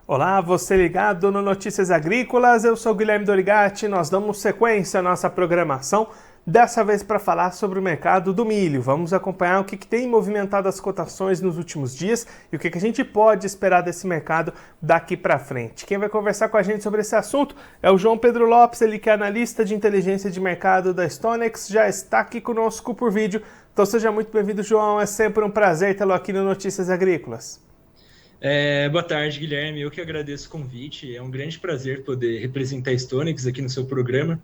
Olá, você ligado no Notícias Agrícolas, eu sou Guilherme Dorigatti, nós damos sequência à nossa programação, dessa vez para falar sobre o mercado do milho. Vamos acompanhar o que tem movimentado as cotações nos últimos dias e o que a gente pode esperar desse mercado daqui para frente. Quem vai conversar com a gente sobre esse assunto é o João Pedro Lopes, ele que é analista de inteligência de mercado da StoneX, já está aqui conosco por vídeo. Então seja muito bem-vindo, João, é sempre um prazer tê-lo aqui no Notícias Agrícolas. Boa tarde, Guilherme. Eu que agradeço o convite. É um grande prazer poder representar a StoneX aqui no seu programa,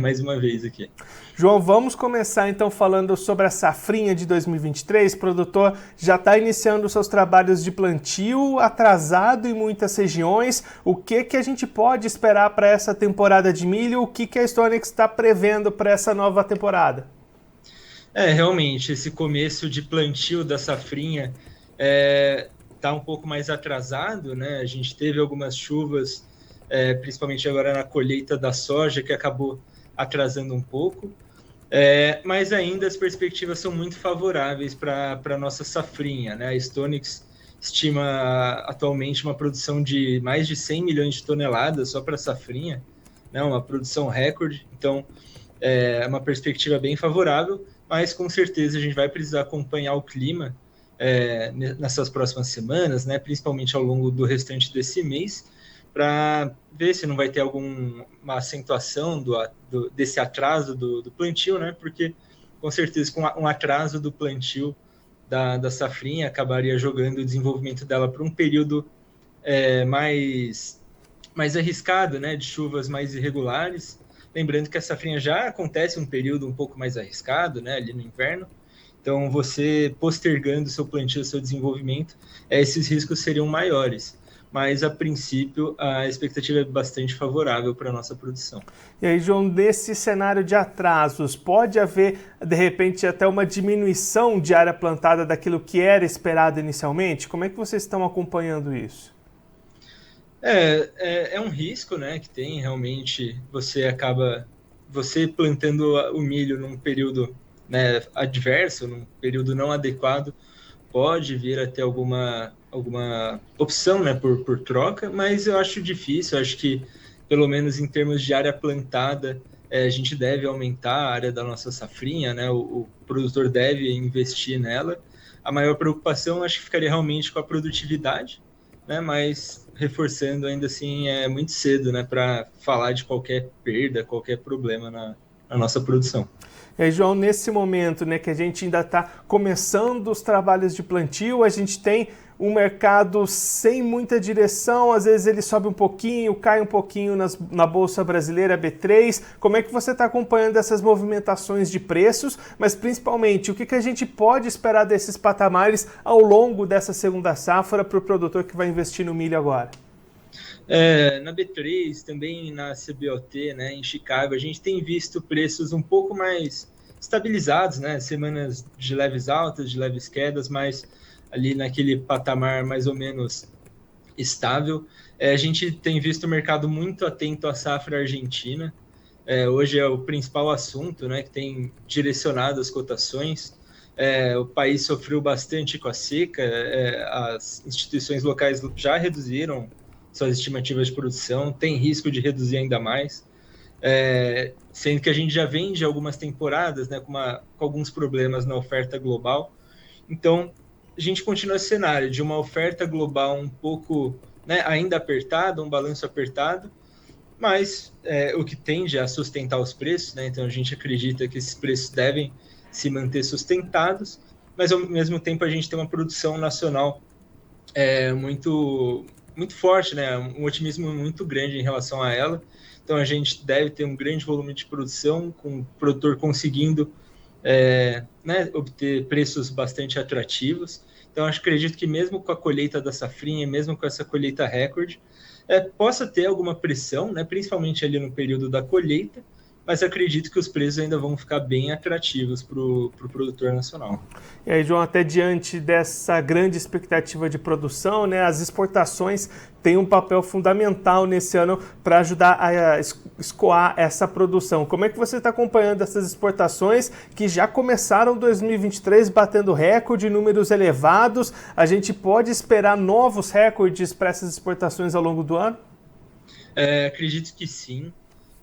mais uma vez aqui. João, vamos começar então falando sobre a safrinha de 2023. O produtor já está iniciando seus trabalhos de plantio, atrasado em muitas regiões. O que a gente pode esperar para essa temporada de milho? O que a StoneX está prevendo para essa nova temporada? Realmente, esse começo de plantio da safrinha está um pouco mais atrasado, né? A gente teve algumas chuvas, principalmente agora na colheita da soja, que acabou atrasando um pouco, mas ainda as perspectivas são muito favoráveis para a nossa safrinha, né? A StoneX estima atualmente uma produção de mais de 100 milhões de toneladas só para a safrinha, né? Uma produção recorde, então é uma perspectiva bem favorável, mas com certeza a gente vai precisar acompanhar o clima nessas próximas semanas, né, principalmente ao longo do restante desse mês, para ver se não vai ter alguma acentuação desse atraso do plantio, né, porque com certeza com um atraso do plantio da safrinha acabaria jogando o desenvolvimento dela para um período mais arriscado, né, de chuvas mais irregulares. Lembrando que a safrinha já acontece um período um pouco mais arriscado, né, ali no inverno. Então, você postergando seu plantio, seu desenvolvimento, esses riscos seriam maiores. Mas, a princípio, a expectativa é bastante favorável para a nossa produção. E aí, João, nesse cenário de atrasos, pode haver, de repente, até uma diminuição de área plantada daquilo que era esperado inicialmente? Como é que vocês estão acompanhando isso? É um risco, né, que tem realmente. Você plantando o milho num período, né, adverso, num período não adequado, pode vir a ter alguma opção, né, por troca, mas eu acho difícil. Eu acho que, pelo menos em termos de área plantada, a gente deve aumentar a área da nossa safrinha, né, o produtor deve investir nela. A maior preocupação, acho que ficaria realmente com a produtividade, né, mas reforçando, ainda assim, é muito cedo, né, para falar de qualquer perda, qualquer problema na nossa produção. E aí, João, nesse momento, né, que a gente ainda está começando os trabalhos de plantio, a gente tem um mercado sem muita direção, às vezes ele sobe um pouquinho, cai um pouquinho na Bolsa Brasileira B3. Como é que você está acompanhando essas movimentações de preços, mas principalmente o que a gente pode esperar desses patamares ao longo dessa segunda safra para o produtor que vai investir no milho agora? Na B3, também na CBOT, né, em Chicago, a gente tem visto preços um pouco mais estabilizados, né, semanas de leves altas, de leves quedas, mas ali naquele patamar mais ou menos estável. A gente tem visto o mercado muito atento à safra argentina. Hoje é o principal assunto, né, que tem direcionado as cotações. O país sofreu bastante com a seca, as instituições locais já reduziram suas estimativas de produção, tem risco de reduzir ainda mais, sendo que a gente já vem de algumas temporadas, né, com alguns problemas na oferta global. Então, a gente continua esse cenário de uma oferta global um pouco, né, ainda apertada, um balanço apertado, mas o que tende a sustentar os preços, né? Então a gente acredita que esses preços devem se manter sustentados, mas ao mesmo tempo a gente tem uma produção nacional muito forte, né? Um otimismo muito grande em relação a ela. Então a gente deve ter um grande volume de produção, com o produtor conseguindo né, obter preços bastante atrativos. Então acredito que mesmo com a colheita da safrinha, mesmo com essa colheita recorde, possa ter alguma pressão, né, principalmente ali no período da colheita, mas acredito que os preços ainda vão ficar bem atrativos para o produtor nacional. E aí, João, até diante dessa grande expectativa de produção, né, as exportações têm um papel fundamental nesse ano para ajudar a escoar essa produção. Como é que você está acompanhando essas exportações que já começaram 2023 batendo recorde, números elevados? A gente pode esperar novos recordes para essas exportações ao longo do ano? Acredito que sim.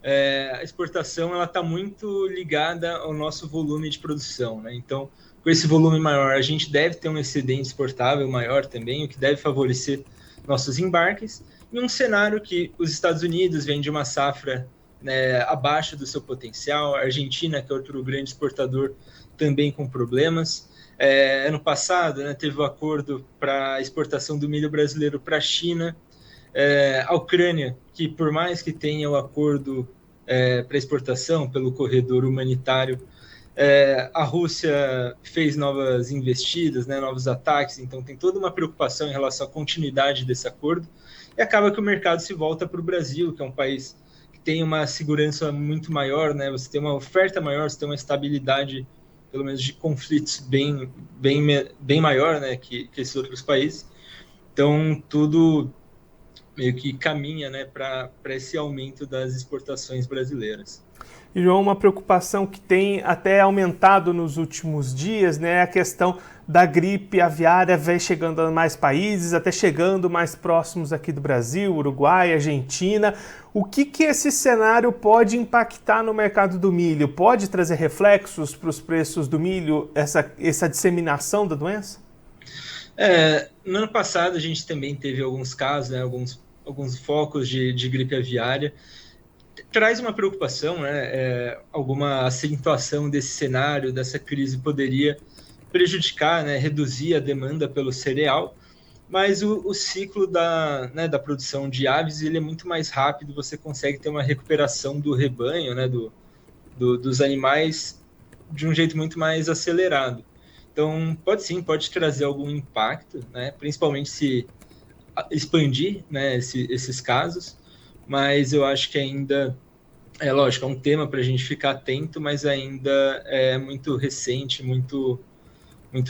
A exportação está muito ligada ao nosso volume de produção, né? Então, com esse volume maior, a gente deve ter um excedente exportável maior também, o que deve favorecer nossos embarques, em um cenário que os Estados Unidos vêm de uma safra, né, abaixo do seu potencial, a Argentina, que é outro grande exportador, também com problemas. Ano passado, né, teve o acordo para a exportação do milho brasileiro para a China. A Ucrânia, que por mais que tenha o acordo para exportação pelo corredor humanitário, a Rússia fez novas investidas, né, novos ataques, então tem toda uma preocupação em relação à continuidade desse acordo, e acaba que o mercado se volta para o Brasil, que é um país que tem uma segurança muito maior, né, você tem uma oferta maior, você tem uma estabilidade, pelo menos de conflitos bem maior, né, que esses outros países. Então, tudo meio que caminha, né, para esse aumento das exportações brasileiras. E, João, uma preocupação que tem até aumentado nos últimos dias, né, é a questão da gripe aviária vem chegando a mais países, até chegando mais próximos aqui do Brasil, Uruguai, Argentina. O que esse cenário pode impactar no mercado do milho? Pode trazer reflexos para os preços do milho, essa disseminação da doença? No ano passado a gente também teve alguns casos, né, alguns focos de gripe aviária. Traz uma preocupação, né, alguma acentuação desse cenário, dessa crise poderia prejudicar, né, reduzir a demanda pelo cereal, mas o ciclo da produção de aves ele é muito mais rápido, você consegue ter uma recuperação do rebanho, né, dos animais de um jeito muito mais acelerado. Então, pode trazer algum impacto, né, principalmente se expandir, né, esses casos, mas eu acho que ainda, lógico, é um tema para a gente ficar atento, mas ainda é muito recente, muito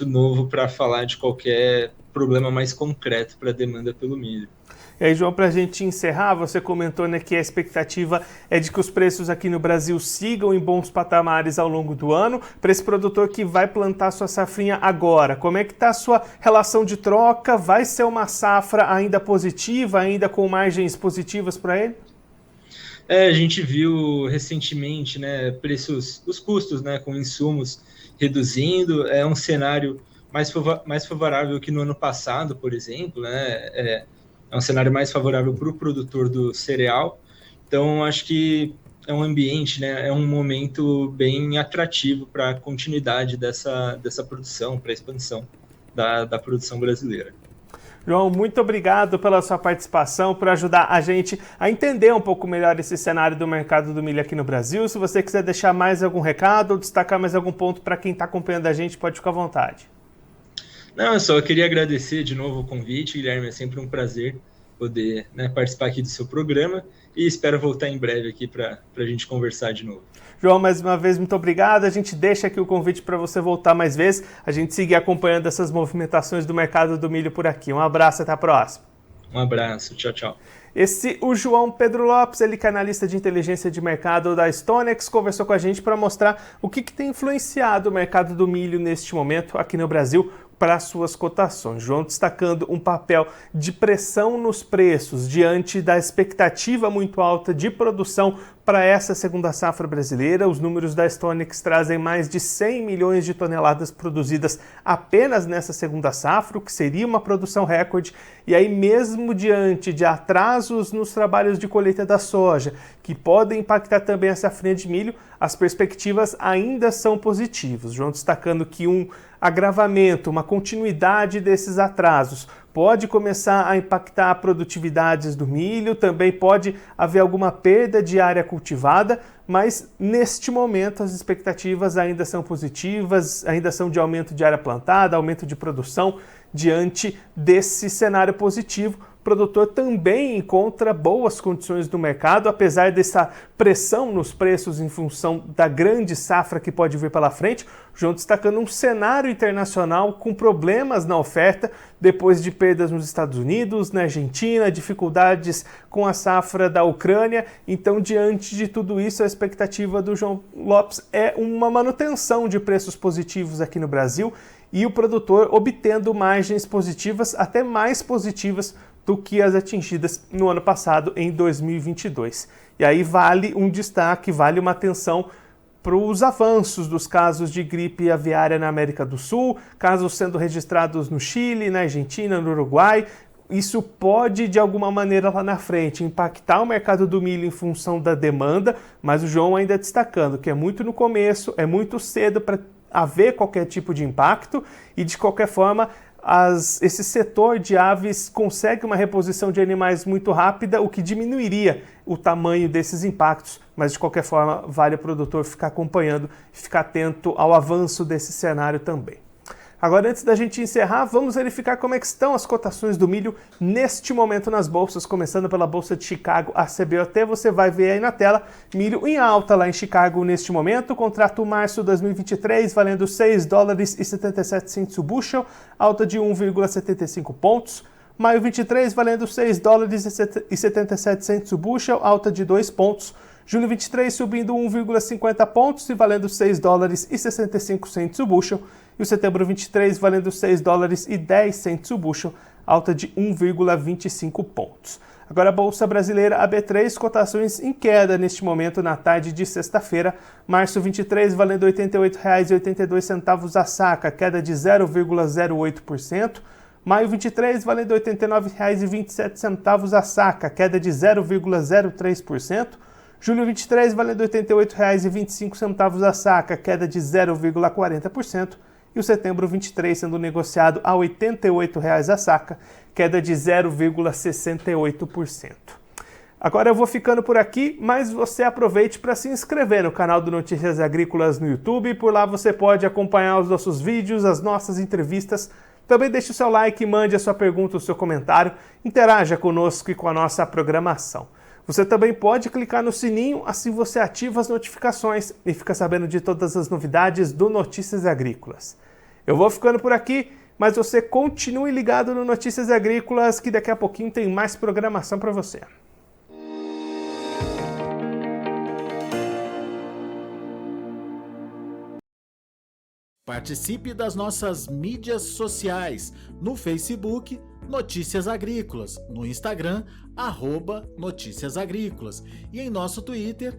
novo para falar de qualquer problema mais concreto para a demanda pelo milho. E aí, João, para a gente encerrar, você comentou, né, que a expectativa é de que os preços aqui no Brasil sigam em bons patamares ao longo do ano. Para esse produtor que vai plantar sua safrinha agora, como é que está a sua relação de troca? Vai ser uma safra ainda positiva, ainda com margens positivas para ele? A gente viu recentemente, né, os custos, né, com insumos reduzindo. É um cenário mais favorável que no ano passado, por exemplo, né? É um cenário mais favorável para o produtor do cereal. Então, acho que é um ambiente, né, é um momento bem atrativo para a continuidade dessa produção, para a expansão da produção brasileira. João, muito obrigado pela sua participação, por ajudar a gente a entender um pouco melhor esse cenário do mercado do milho aqui no Brasil. Se você quiser deixar mais algum recado ou destacar mais algum ponto para quem está acompanhando a gente, pode ficar à vontade. Não, eu só queria agradecer de novo o convite, Guilherme, é sempre um prazer poder, né, participar aqui do seu programa e espero voltar em breve aqui para a gente conversar de novo. João, mais uma vez, muito obrigado. A gente deixa aqui o convite para você voltar mais vezes, a gente seguir acompanhando essas movimentações do mercado do milho por aqui. Um abraço, até a próxima. Um abraço, tchau, tchau. O João Pedro Lopes, ele que é analista de inteligência de mercado da StoneX, conversou com a gente para mostrar o que tem influenciado o mercado do milho neste momento aqui no Brasil para suas cotações. João destacando um papel de pressão nos preços diante da expectativa muito alta de produção para essa segunda safra brasileira. Os números da StoneX trazem mais de 100 milhões de toneladas produzidas apenas nessa segunda safra, o que seria uma produção recorde. E aí, mesmo diante de atrasos nos trabalhos de colheita da soja, que podem impactar também a safrinha de milho, as perspectivas ainda são positivas. João destacando que um agravamento, uma continuidade desses atrasos pode começar a impactar produtividades do milho, também pode haver alguma perda de área cultivada, mas neste momento as expectativas ainda são positivas, ainda são de aumento de área plantada, aumento de produção, diante desse cenário positivo o produtor também encontra boas condições no mercado, apesar dessa pressão nos preços em função da grande safra que pode vir pela frente. O João destacando um cenário internacional com problemas na oferta, depois de perdas nos Estados Unidos, na Argentina, dificuldades com a safra da Ucrânia. Então, diante de tudo isso, a expectativa do João Lopes é uma manutenção de preços positivos aqui no Brasil e o produtor obtendo margens positivas, até mais positivas do que as atingidas no ano passado, em 2022. E aí vale um destaque, vale uma atenção para os avanços dos casos de gripe aviária na América do Sul, casos sendo registrados no Chile, na Argentina, no Uruguai. Isso pode, de alguma maneira, lá na frente, impactar o mercado do milho em função da demanda, mas o João ainda destacando que é muito no começo, é muito cedo para haver qualquer tipo de impacto e, de qualquer forma, esse setor de aves consegue uma reposição de animais muito rápida, o que diminuiria o tamanho desses impactos, mas de qualquer forma vale o produtor ficar acompanhando e ficar atento ao avanço desse cenário também. Agora, antes da gente encerrar, vamos verificar como é que estão as cotações do milho neste momento nas bolsas, começando pela Bolsa de Chicago, a CBOT, você vai ver aí na tela, milho em alta lá em Chicago neste momento, contrato março 2023 valendo $6,77 o bushel, alta de 1,75 pontos, maio 23 valendo $6,77 o bushel, alta de 2 pontos, julho 23 subindo 1,50 pontos e valendo $6,65 o bushel, e o setembro 23 valendo $6,10 o bushel, alta de 1,25 pontos. Agora a Bolsa Brasileira, a B3, cotações em queda neste momento na tarde de sexta-feira, março 23 valendo R$ 88,82 a saca, queda de 0,08%, maio 23 valendo R$ 89,27 a saca, queda de 0,03%, julho 23 valendo R$ 88,25 a saca, queda de 0,40%, e o setembro 23 sendo negociado a R$ 88,00 a saca, queda de 0,68%. Agora eu vou ficando por aqui, mas você aproveite para se inscrever no canal do Notícias Agrícolas no YouTube, por lá você pode acompanhar os nossos vídeos, as nossas entrevistas. Também deixe o seu like, mande a sua pergunta, o seu comentário, interaja conosco e com a nossa programação. Você também pode clicar no sininho, assim você ativa as notificações e fica sabendo de todas as novidades do Notícias Agrícolas. Eu vou ficando por aqui, mas você continue ligado no Notícias Agrícolas, que daqui a pouquinho tem mais programação para você. Participe das nossas mídias sociais, no Facebook, Notícias Agrícolas, no Instagram, @Notícias Agrícolas e em nosso Twitter,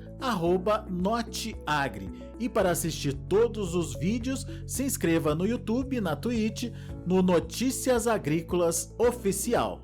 @Noteagri. E para assistir todos os vídeos, se inscreva no YouTube, na Twitch, no Notícias Agrícolas Oficial.